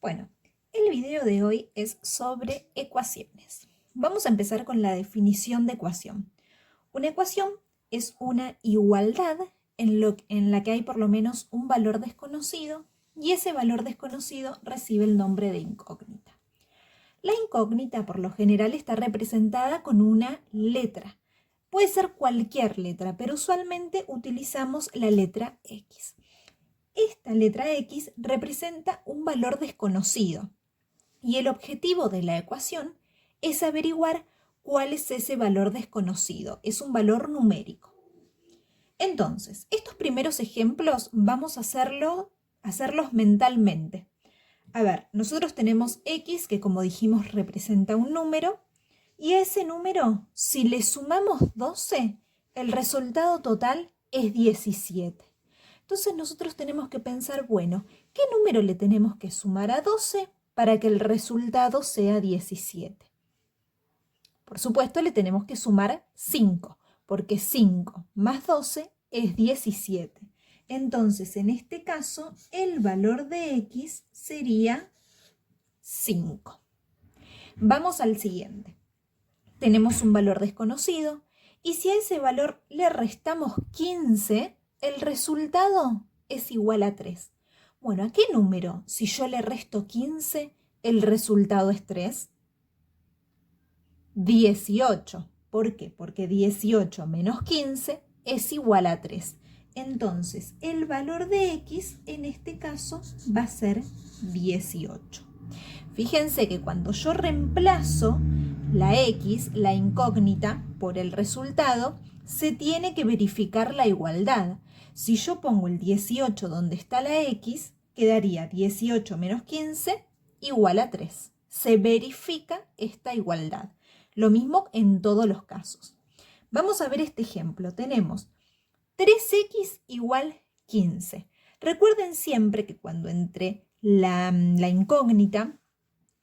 Bueno, el video de hoy es sobre ecuaciones. Vamos a empezar con la definición de ecuación. Una ecuación es una igualdad en la que hay por lo menos un valor desconocido y ese valor desconocido recibe el nombre de incógnita. La incógnita por lo general está representada con una letra. Puede ser cualquier letra, pero usualmente utilizamos la letra X. Esta letra X representa un valor desconocido y el objetivo de la ecuación es averiguar cuál es ese valor desconocido. Es un valor numérico. Entonces, estos primeros ejemplos vamos a hacerlos mentalmente. A ver, nosotros tenemos X que, como dijimos, representa un número y a ese número, si le sumamos 12, el resultado total es 17. Entonces nosotros tenemos que pensar, bueno, ¿qué número le tenemos que sumar a 12 para que el resultado sea 17? Por supuesto, le tenemos que sumar 5, porque 5 más 12 es 17. Entonces, en este caso, el valor de X sería 5. Vamos al siguiente. Tenemos un valor desconocido y si a ese valor le restamos 15, el resultado es igual a 3. Bueno, ¿a qué número, si yo le resto 15, el resultado es 3? 18. ¿Por qué? Porque 18 menos 15 es igual a 3. Entonces, el valor de X en este caso va a ser 18. Fíjense que cuando yo reemplazo la X, la incógnita, por el resultado, se tiene que verificar la igualdad. Si yo pongo el 18 donde está la X, quedaría 18 menos 15 igual a 3. Se verifica esta igualdad. Lo mismo en todos los casos. Vamos a ver este ejemplo. Tenemos 3x igual 15. Recuerden siempre que cuando entre la incógnita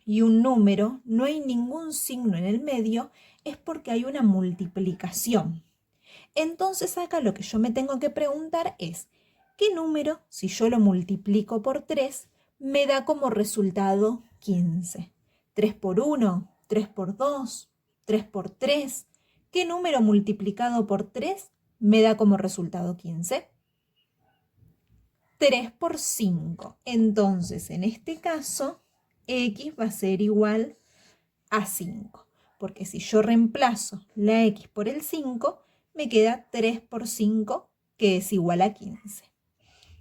y un número no hay ningún signo en el medio, es porque hay una multiplicación. Entonces acá lo que yo me tengo que preguntar es, ¿qué número, si yo lo multiplico por 3, me da como resultado 15? ¿3 por 1? ¿3 por 2? ¿3 por 3? ¿Qué número multiplicado por 3 me da como resultado 15? 3 por 5. Entonces, en este caso, X va a ser igual a 5. Porque si yo reemplazo la X por el 5, me queda 3 por 5, que es igual a 15.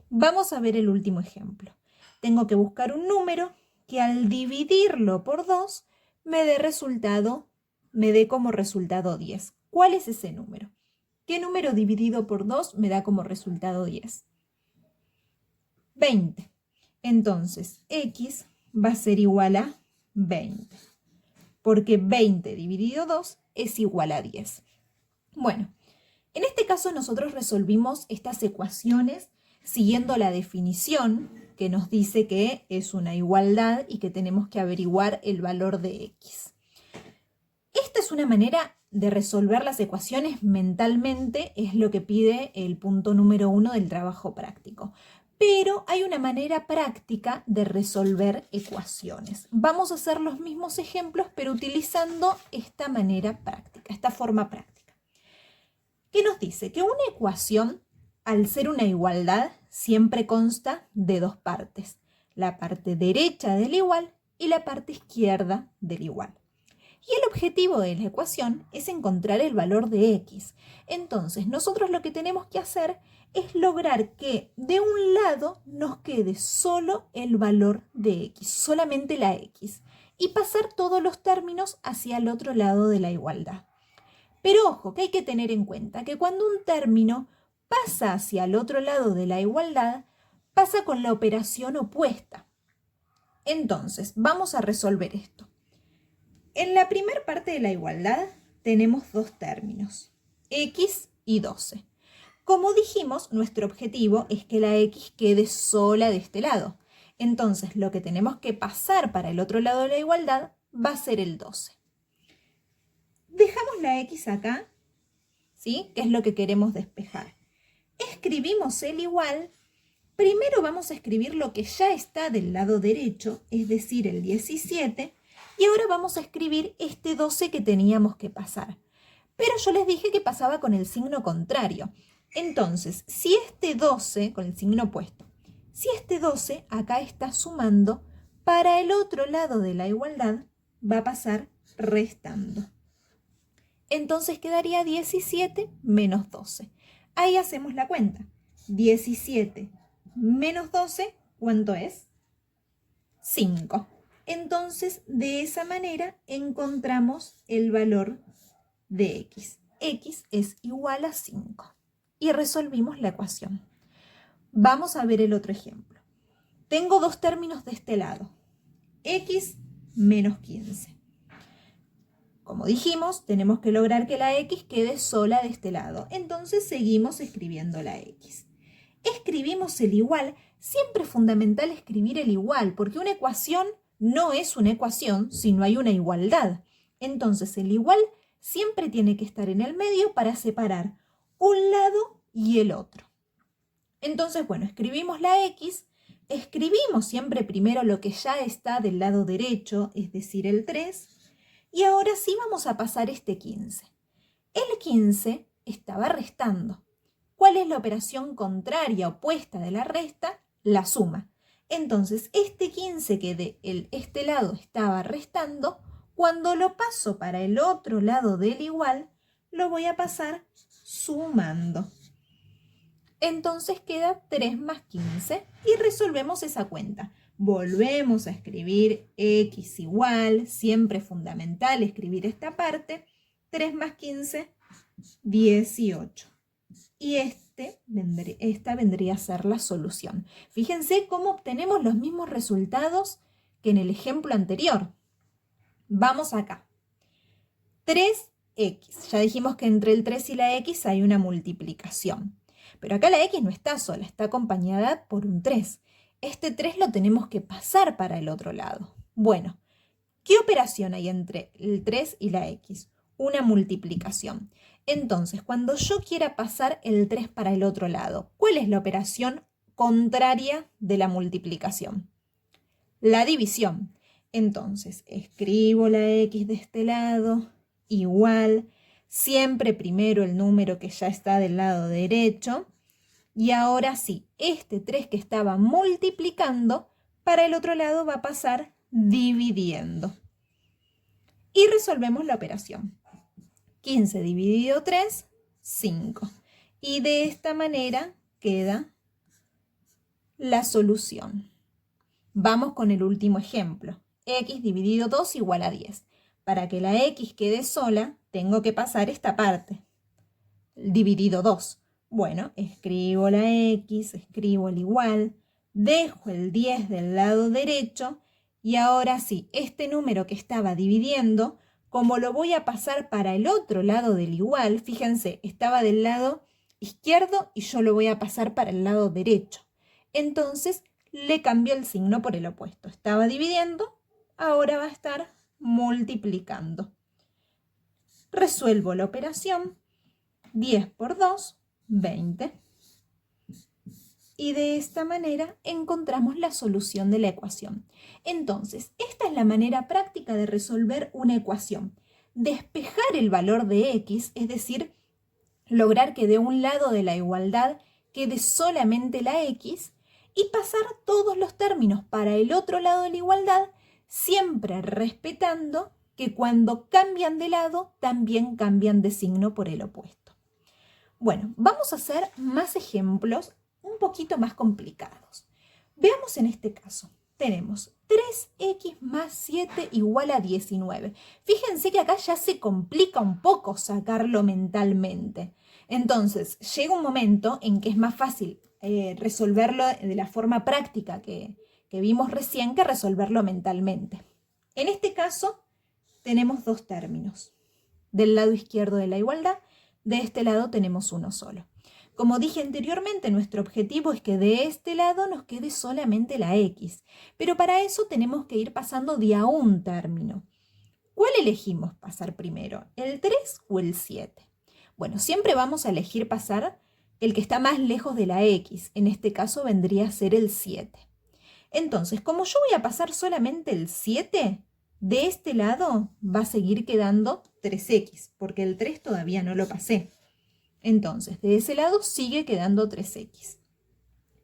Vamos a ver el último ejemplo. Tengo que buscar un número que al dividirlo por 2 me dé como resultado 10. ¿Cuál es ese número? ¿Qué número dividido por 2 me da como resultado 10? 20. Entonces, X va a ser igual a 20. Porque 20 dividido 2 es igual a 10. Bueno, en este caso nosotros resolvimos estas ecuaciones siguiendo la definición que nos dice que es una igualdad y que tenemos que averiguar el valor de X. Esta es una manera de resolver las ecuaciones mentalmente, es lo que pide el punto número 1 del trabajo práctico. Pero hay una manera práctica de resolver ecuaciones. Vamos a hacer los mismos ejemplos, pero utilizando esta manera práctica, esta forma práctica. ¿Qué nos dice? Que una ecuación, al ser una igualdad, siempre consta de dos partes. La parte derecha del igual y la parte izquierda del igual. Y el objetivo de la ecuación es encontrar el valor de X. Entonces, nosotros lo que tenemos que hacer es lograr que de un lado nos quede solo el valor de X, solamente la X, y pasar todos los términos hacia el otro lado de la igualdad. Pero ojo, que hay que tener en cuenta que cuando un término pasa hacia el otro lado de la igualdad, pasa con la operación opuesta. Entonces, vamos a resolver esto. En la primera parte de la igualdad tenemos dos términos, X y 12. Como dijimos, nuestro objetivo es que la X quede sola de este lado. Entonces, lo que tenemos que pasar para el otro lado de la igualdad va a ser el 12. Dejamos la X acá, ¿sí? Que es lo que queremos despejar. Escribimos el igual Primero vamos a escribir lo que ya está del lado derecho, es decir, el 17, y ahora vamos a escribir este 12 que teníamos que pasar. Pero yo les dije que pasaba con el signo contrario. Entonces, si este 12, con el signo opuesto, si este 12 acá está sumando, para el otro lado de la igualdad va a pasar restando. Entonces quedaría 17 menos 12. Ahí hacemos la cuenta. 17 menos 12, ¿cuánto es? 5. Entonces, de esa manera encontramos el valor de x. X es igual a 5. Y resolvimos la ecuación. Vamos a ver el otro ejemplo. Tengo dos términos de este lado. X menos 15. Como dijimos, tenemos que lograr que la x quede sola de este lado. Entonces seguimos escribiendo la x. Escribimos el igual. Siempre es fundamental escribir el igual, porque una ecuación no es una ecuación si no hay una igualdad. Entonces el igual siempre tiene que estar en el medio para separar un lado y el otro. Entonces, bueno, escribimos la x, escribimos siempre primero lo que ya está del lado derecho, es decir, el 3, y ahora sí vamos a pasar este 15. El 15 estaba restando. ¿Cuál es la operación contraria, opuesta de la resta? La suma. Entonces, este 15 que de este lado estaba restando, cuando lo paso para el otro lado del igual, lo voy a pasar sumando. Entonces queda 3 más 15 y resolvemos esa cuenta. Volvemos a escribir x igual, siempre es fundamental escribir esta parte. 3 más 15, 18. Y esta vendría a ser la solución. Fíjense cómo obtenemos los mismos resultados que en el ejemplo anterior. Vamos acá. 3x. Ya dijimos que entre el 3 y la x hay una multiplicación. Pero acá la x no está sola, está acompañada por un 3. Este 3 lo tenemos que pasar para el otro lado. Bueno, ¿qué operación hay entre el 3 y la x? Una multiplicación. Entonces, cuando yo quiera pasar el 3 para el otro lado, ¿cuál es la operación contraria de la multiplicación? La división. Entonces, escribo la x de este lado, igual, siempre primero el número que ya está del lado derecho. Y ahora sí, este 3 que estaba multiplicando, para el otro lado va a pasar dividiendo. Y resolvemos la operación. 15 dividido 3, 5. Y de esta manera queda la solución. Vamos con el último ejemplo. X dividido 2 igual a 10. Para que la x quede sola, tengo que pasar esta parte. Dividido 2. Bueno, escribo la x, escribo el igual, dejo el 10 del lado derecho y ahora sí, este número que estaba dividiendo, como lo voy a pasar para el otro lado del igual, fíjense, estaba del lado izquierdo y yo lo voy a pasar para el lado derecho. Entonces le cambio el signo por el opuesto. Estaba dividiendo, ahora va a estar multiplicando. Resuelvo la operación. 10 por 2, 20. Y de esta manera encontramos la solución de la ecuación. Entonces, esta es la manera práctica de resolver una ecuación. Despejar el valor de x, es decir, lograr que de un lado de la igualdad quede solamente la x y pasar todos los términos para el otro lado de la igualdad, siempre respetando que cuando cambian de lado, también cambian de signo por el opuesto. Bueno, vamos a hacer más ejemplos un poquito más complicados. Veamos en este caso. Tenemos 3x más 7 igual a 19. Fíjense que acá ya se complica un poco sacarlo mentalmente. Entonces, llega un momento en que es más fácil resolverlo de la forma práctica que vimos recién que resolverlo mentalmente. En este caso, tenemos dos términos. Del lado izquierdo de la igualdad, de este lado tenemos uno solo. Como dije anteriormente, nuestro objetivo es que de este lado nos quede solamente la x, pero para eso tenemos que ir pasando de a un término. ¿Cuál elegimos pasar primero, el 3 o el 7? Bueno, siempre vamos a elegir pasar el que está más lejos de la x. En este caso vendría a ser el 7. Entonces, como yo voy a pasar solamente el 7, de este lado va a seguir quedando 3x, porque el 3 todavía no lo pasé. Entonces, de ese lado sigue quedando 3x.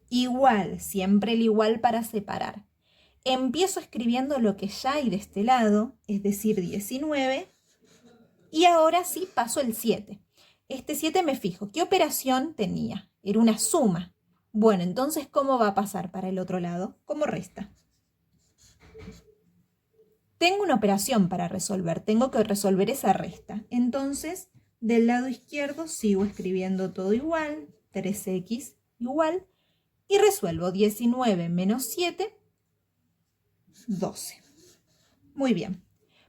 Igual, siempre el igual para separar. Empiezo escribiendo lo que ya hay de este lado, es decir, 19, y ahora sí paso el 7. Este 7 me fijo, ¿qué operación tenía? Era una suma. Bueno, entonces, ¿cómo va a pasar para el otro lado? ¿Cómo resta? Tengo una operación para resolver, tengo que resolver esa resta. Entonces, del lado izquierdo sigo escribiendo todo igual, 3x igual, y resuelvo 19 menos 7, 12. Muy bien.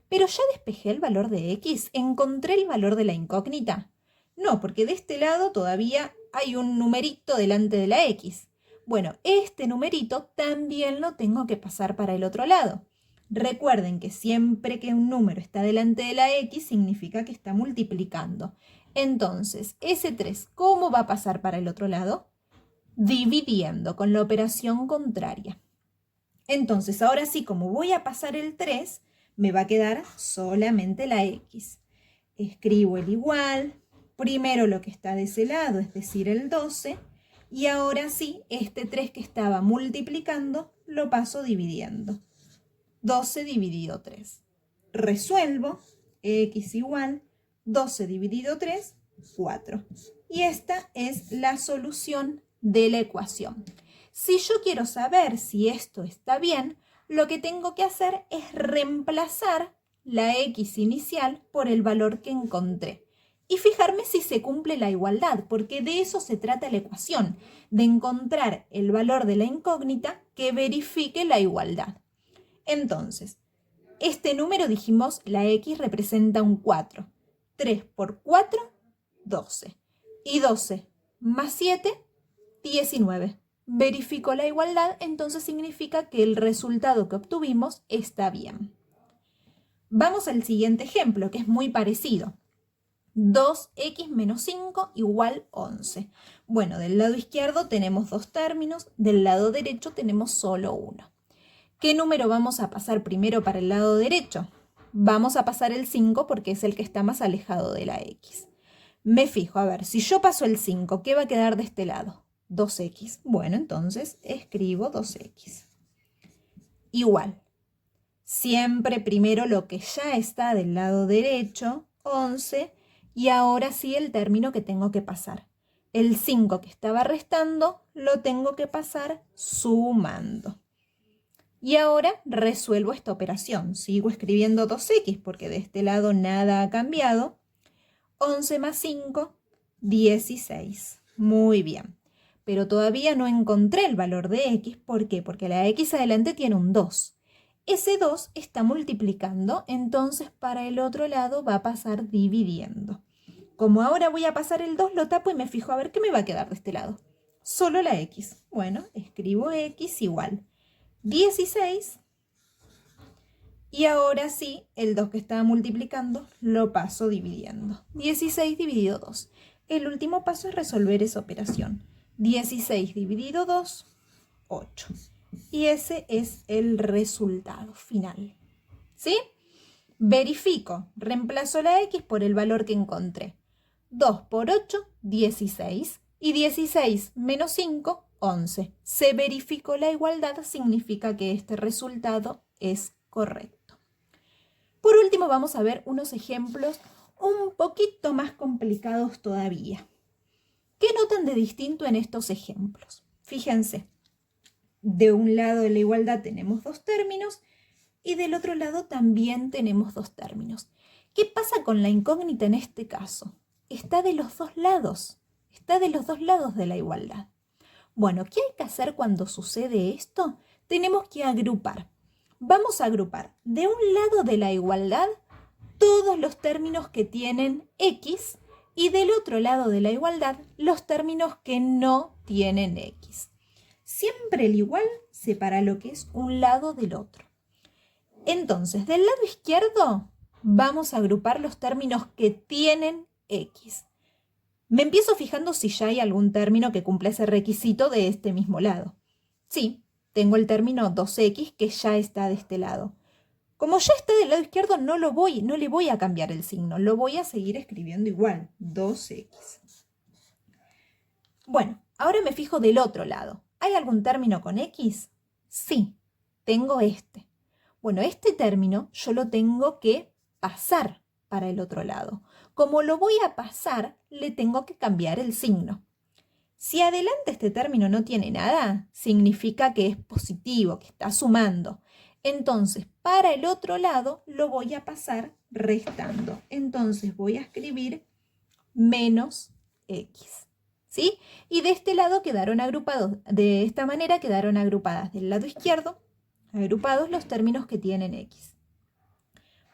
¿Pero ya despejé el valor de x? ¿Encontré el valor de la incógnita? No, porque de este lado todavía hay un numerito delante de la x. Bueno, este numerito también lo tengo que pasar para el otro lado. Recuerden que siempre que un número está delante de la x significa que está multiplicando. Entonces, ese 3, ¿cómo va a pasar para el otro lado? Dividiendo con la operación contraria. Entonces, ahora sí, como voy a pasar el 3, me va a quedar solamente la x. Escribo el igual, primero lo que está de ese lado, es decir, el 12, y ahora sí, este 3 que estaba multiplicando, lo paso dividiendo. 12 dividido 3. Resuelvo, x igual, 12 dividido 3, 4. Y esta es la solución de la ecuación. Si yo quiero saber si esto está bien, lo que tengo que hacer es reemplazar la x inicial por el valor que encontré. Y fijarme si se cumple la igualdad, porque de eso se trata la ecuación, de encontrar el valor de la incógnita que verifique la igualdad. Entonces, este número dijimos, la x representa un 4. 3 por 4, 12. Y 12 más 7, 19. Verifico la igualdad, entonces significa que el resultado que obtuvimos está bien. Vamos al siguiente ejemplo, que es muy parecido. 2x menos 5 igual 11. Bueno, del lado izquierdo tenemos dos términos, del lado derecho tenemos solo uno. ¿Qué número vamos a pasar primero para el lado derecho? Vamos a pasar el 5 porque es el que está más alejado de la x. Me fijo, a ver, si yo paso el 5, ¿qué va a quedar de este lado? 2x. Bueno, entonces escribo 2x. Igual. Siempre primero lo que ya está del lado derecho, 11, y ahora sí el término que tengo que pasar. El 5 que estaba restando lo tengo que pasar sumando. Y ahora resuelvo esta operación. Sigo escribiendo 2x porque de este lado nada ha cambiado. 11 más 5, 16. Muy bien. Pero todavía no encontré el valor de x. ¿Por qué? Porque la x adelante tiene un 2. Ese 2 está multiplicando, entonces para el otro lado va a pasar dividiendo. Como ahora voy a pasar el 2, lo tapo y me fijo a ver qué me va a quedar de este lado. Solo la x. Bueno, escribo x igual 16. Y ahora sí, el 2 que estaba multiplicando lo paso dividiendo. 16 dividido 2. El último paso es resolver esa operación. 16 dividido 2, 8. Y ese es el resultado final. ¿Sí? Verifico. Reemplazo la x por el valor que encontré. 2 por 8, 16. Y 16 menos 5, 11. Se verificó la igualdad, significa que este resultado es correcto. Por último, vamos a ver unos ejemplos un poquito más complicados todavía. ¿Qué notan de distinto en estos ejemplos? Fíjense, de un lado de la igualdad tenemos dos términos y del otro lado también tenemos dos términos. ¿Qué pasa con la incógnita en este caso? Está de los dos lados. Está de los dos lados de la igualdad. Bueno, ¿qué hay que hacer cuando sucede esto? Tenemos que agrupar. Vamos a agrupar de un lado de la igualdad todos los términos que tienen x y del otro lado de la igualdad los términos que no tienen x. Siempre el igual separa lo que es un lado del otro. Entonces, del lado izquierdo vamos a agrupar los términos que tienen x. Me empiezo fijando si ya hay algún término que cumpla ese requisito de este mismo lado. Sí, tengo el término 2x que ya está de este lado. Como ya está del lado izquierdo, no le voy a cambiar el signo, lo voy a seguir escribiendo igual, 2x. Bueno, ahora me fijo del otro lado. ¿Hay algún término con x? Sí, tengo este. Bueno, este término yo lo tengo que pasar para el otro lado. Como lo voy a pasar, le tengo que cambiar el signo. Si adelante este término no tiene nada, significa que es positivo, que está sumando. Entonces, para el otro lado lo voy a pasar restando. Entonces voy a escribir menos x. ¿Sí? Y de este lado quedaron agrupados, de esta manera quedaron agrupadas del lado izquierdo, agrupados los términos que tienen x.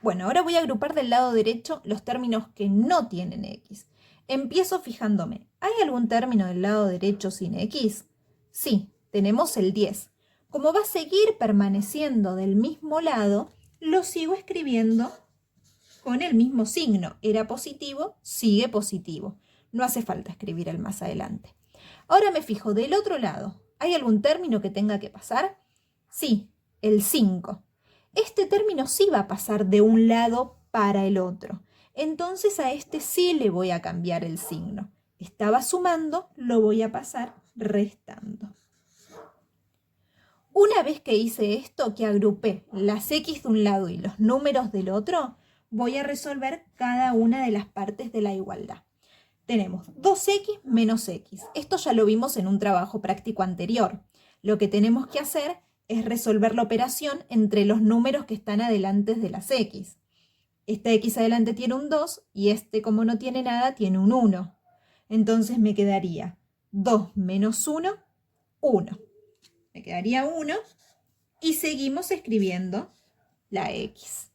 Bueno, ahora voy a agrupar del lado derecho los términos que no tienen x. Empiezo fijándome, ¿hay algún término del lado derecho sin x? Sí, tenemos el 10. Como va a seguir permaneciendo del mismo lado, lo sigo escribiendo con el mismo signo. Era positivo, sigue positivo. No hace falta escribir el más adelante. Ahora me fijo del otro lado. ¿Hay algún término que tenga que pasar? Sí, el 5. Este término sí va a pasar de un lado para el otro. Entonces a este sí le voy a cambiar el signo. Estaba sumando, lo voy a pasar restando. Una vez que hice esto, que agrupé las x de un lado y los números del otro, voy a resolver cada una de las partes de la igualdad. Tenemos 2x menos x. Esto ya lo vimos en un trabajo práctico anterior. Lo que tenemos que hacer es resolver la operación entre los números que están adelante de las x. Esta x adelante tiene un 2 y este, como no tiene nada, tiene un 1. Entonces me quedaría 2 menos 1, 1. Me quedaría 1 y seguimos escribiendo la x.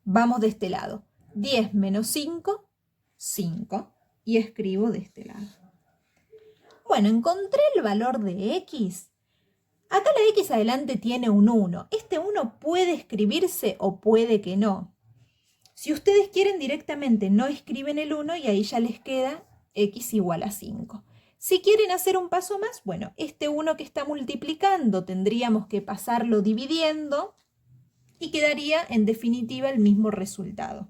Vamos de este lado. 10 menos 5, 5. Y escribo de este lado. Bueno, encontré el valor de x. Acá la x adelante tiene un 1. Este 1 puede escribirse o puede que no. Si ustedes quieren directamente no escriben el 1 y ahí ya les queda x igual a 5. Si quieren hacer un paso más, bueno, este 1 que está multiplicando tendríamos que pasarlo dividiendo y quedaría en definitiva el mismo resultado.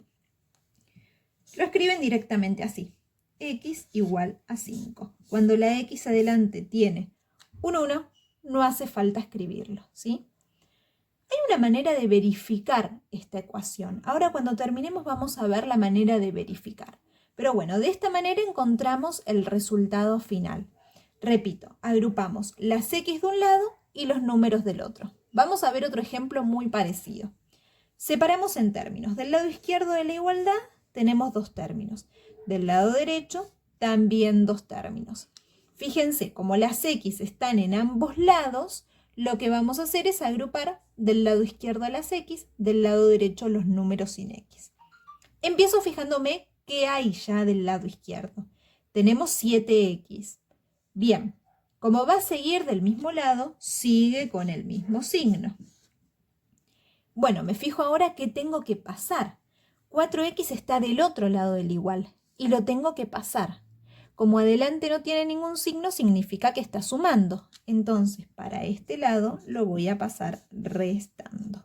Lo escriben directamente así, x igual a 5. Cuando la x adelante tiene un 1, no hace falta escribirlo, ¿sí? Hay una manera de verificar esta ecuación. Ahora cuando terminemos vamos a ver la manera de verificar. Pero bueno, de esta manera encontramos el resultado final. Repito, agrupamos las x de un lado y los números del otro. Vamos a ver otro ejemplo muy parecido. Separamos en términos. Del lado izquierdo de la igualdad tenemos dos términos. Del lado derecho también dos términos. Fíjense, como las x están en ambos lados, lo que vamos a hacer es agrupar del lado izquierdo las x, del lado derecho los números sin x. Empiezo fijándome qué hay ya del lado izquierdo. Tenemos 7x. Bien, como va a seguir del mismo lado, sigue con el mismo signo. Bueno, me fijo ahora qué tengo que pasar. 4x está del otro lado del igual y lo tengo que pasar. Como adelante no tiene ningún signo, significa que está sumando. Entonces, para este lado lo voy a pasar restando.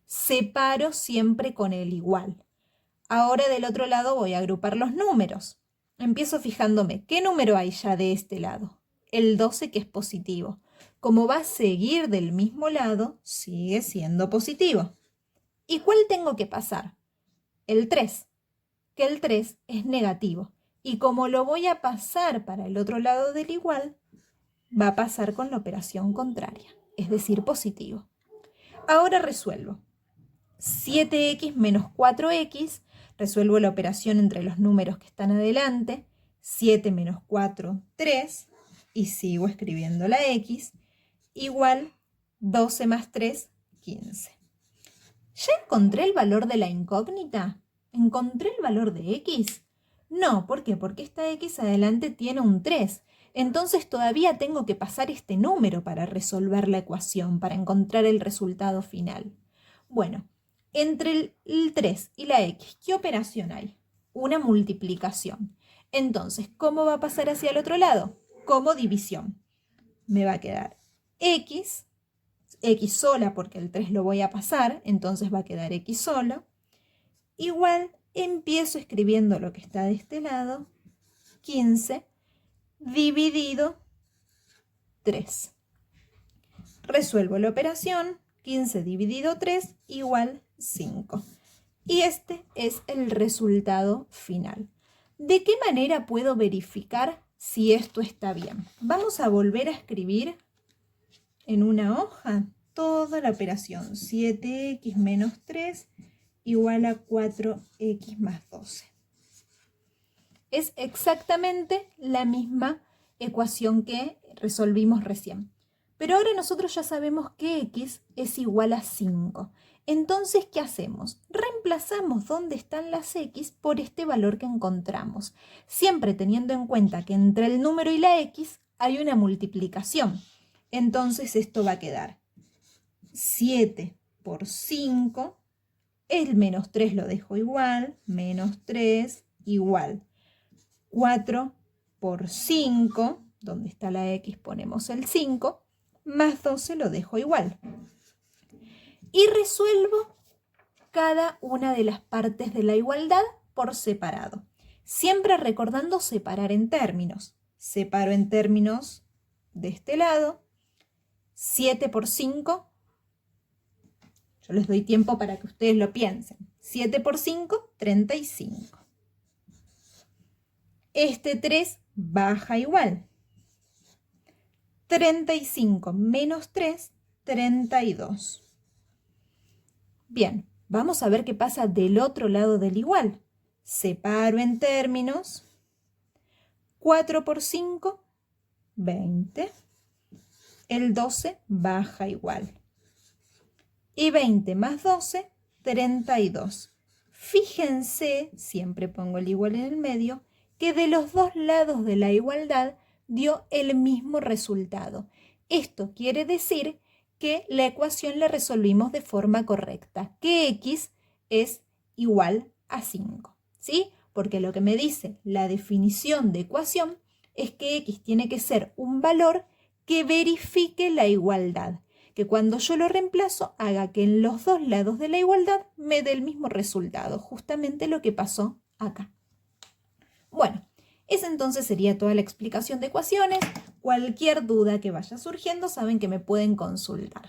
Separo siempre con el igual. Ahora del otro lado voy a agrupar los números. Empiezo fijándome, ¿qué número hay ya de este lado? El 12, que es positivo. Como va a seguir del mismo lado, sigue siendo positivo. ¿Y cuál tengo que pasar? El 3, que el 3 es negativo. Y como lo voy a pasar para el otro lado del igual, va a pasar con la operación contraria, es decir, positivo. Ahora resuelvo. 7x menos 4x, resuelvo la operación entre los números que están adelante. 7 menos 4, 3, y sigo escribiendo la x, igual 12 más 3, 15. ¿Ya encontré el valor de la incógnita? ¿Encontré el valor de x? No, ¿por qué? Porque esta x adelante tiene un 3. Entonces todavía tengo que pasar este número para resolver la ecuación, para encontrar el resultado final. Bueno, entre el 3 y la x, ¿qué operación hay? Una multiplicación. Entonces, ¿cómo va a pasar hacia el otro lado? Como división. Me va a quedar x sola porque el 3 lo voy a pasar, entonces va a quedar x solo. Igual, empiezo escribiendo lo que está de este lado, 15 dividido 3. Resuelvo la operación, 15 dividido 3 igual 5. Y este es el resultado final. ¿De qué manera puedo verificar si esto está bien? Vamos a volver a escribir en una hoja toda la operación. 7x menos 3 igual a 4x más 12. Es exactamente la misma ecuación que resolvimos recién. Pero ahora nosotros ya sabemos que x es igual a 5. Entonces, ¿qué hacemos? Reemplazamos dónde están las x por este valor que encontramos, siempre teniendo en cuenta que entre el número y la x hay una multiplicación. Entonces esto va a quedar 7 por 5, el menos 3 lo dejo igual, menos 3 igual 4 por 5, donde está la x ponemos el 5, más 12 lo dejo igual. Y resuelvo cada una de las partes de la igualdad por separado. Siempre recordando separar en términos. Separo en términos de este lado. 7 por 5. Yo les doy tiempo para que ustedes lo piensen. 7 por 5, 35. Este 3 baja igual. 35 menos 3, 32. Bien, vamos a ver qué pasa del otro lado del igual. Separo en términos. 4 por 5, 20. El 12 baja igual. Y 20 más 12, 32. Fíjense, siempre pongo el igual en el medio, que de los dos lados de la igualdad dio el mismo resultado. Esto quiere decir que la ecuación la resolvimos de forma correcta, que x es igual a 5, ¿sí? Porque lo que me dice la definición de ecuación es que x tiene que ser un valor que verifique la igualdad, que cuando yo lo reemplazo haga que en los dos lados de la igualdad me dé el mismo resultado, justamente lo que pasó acá. Bueno, esa entonces sería toda la explicación de ecuaciones. Cualquier duda que vaya surgiendo saben que me pueden consultar.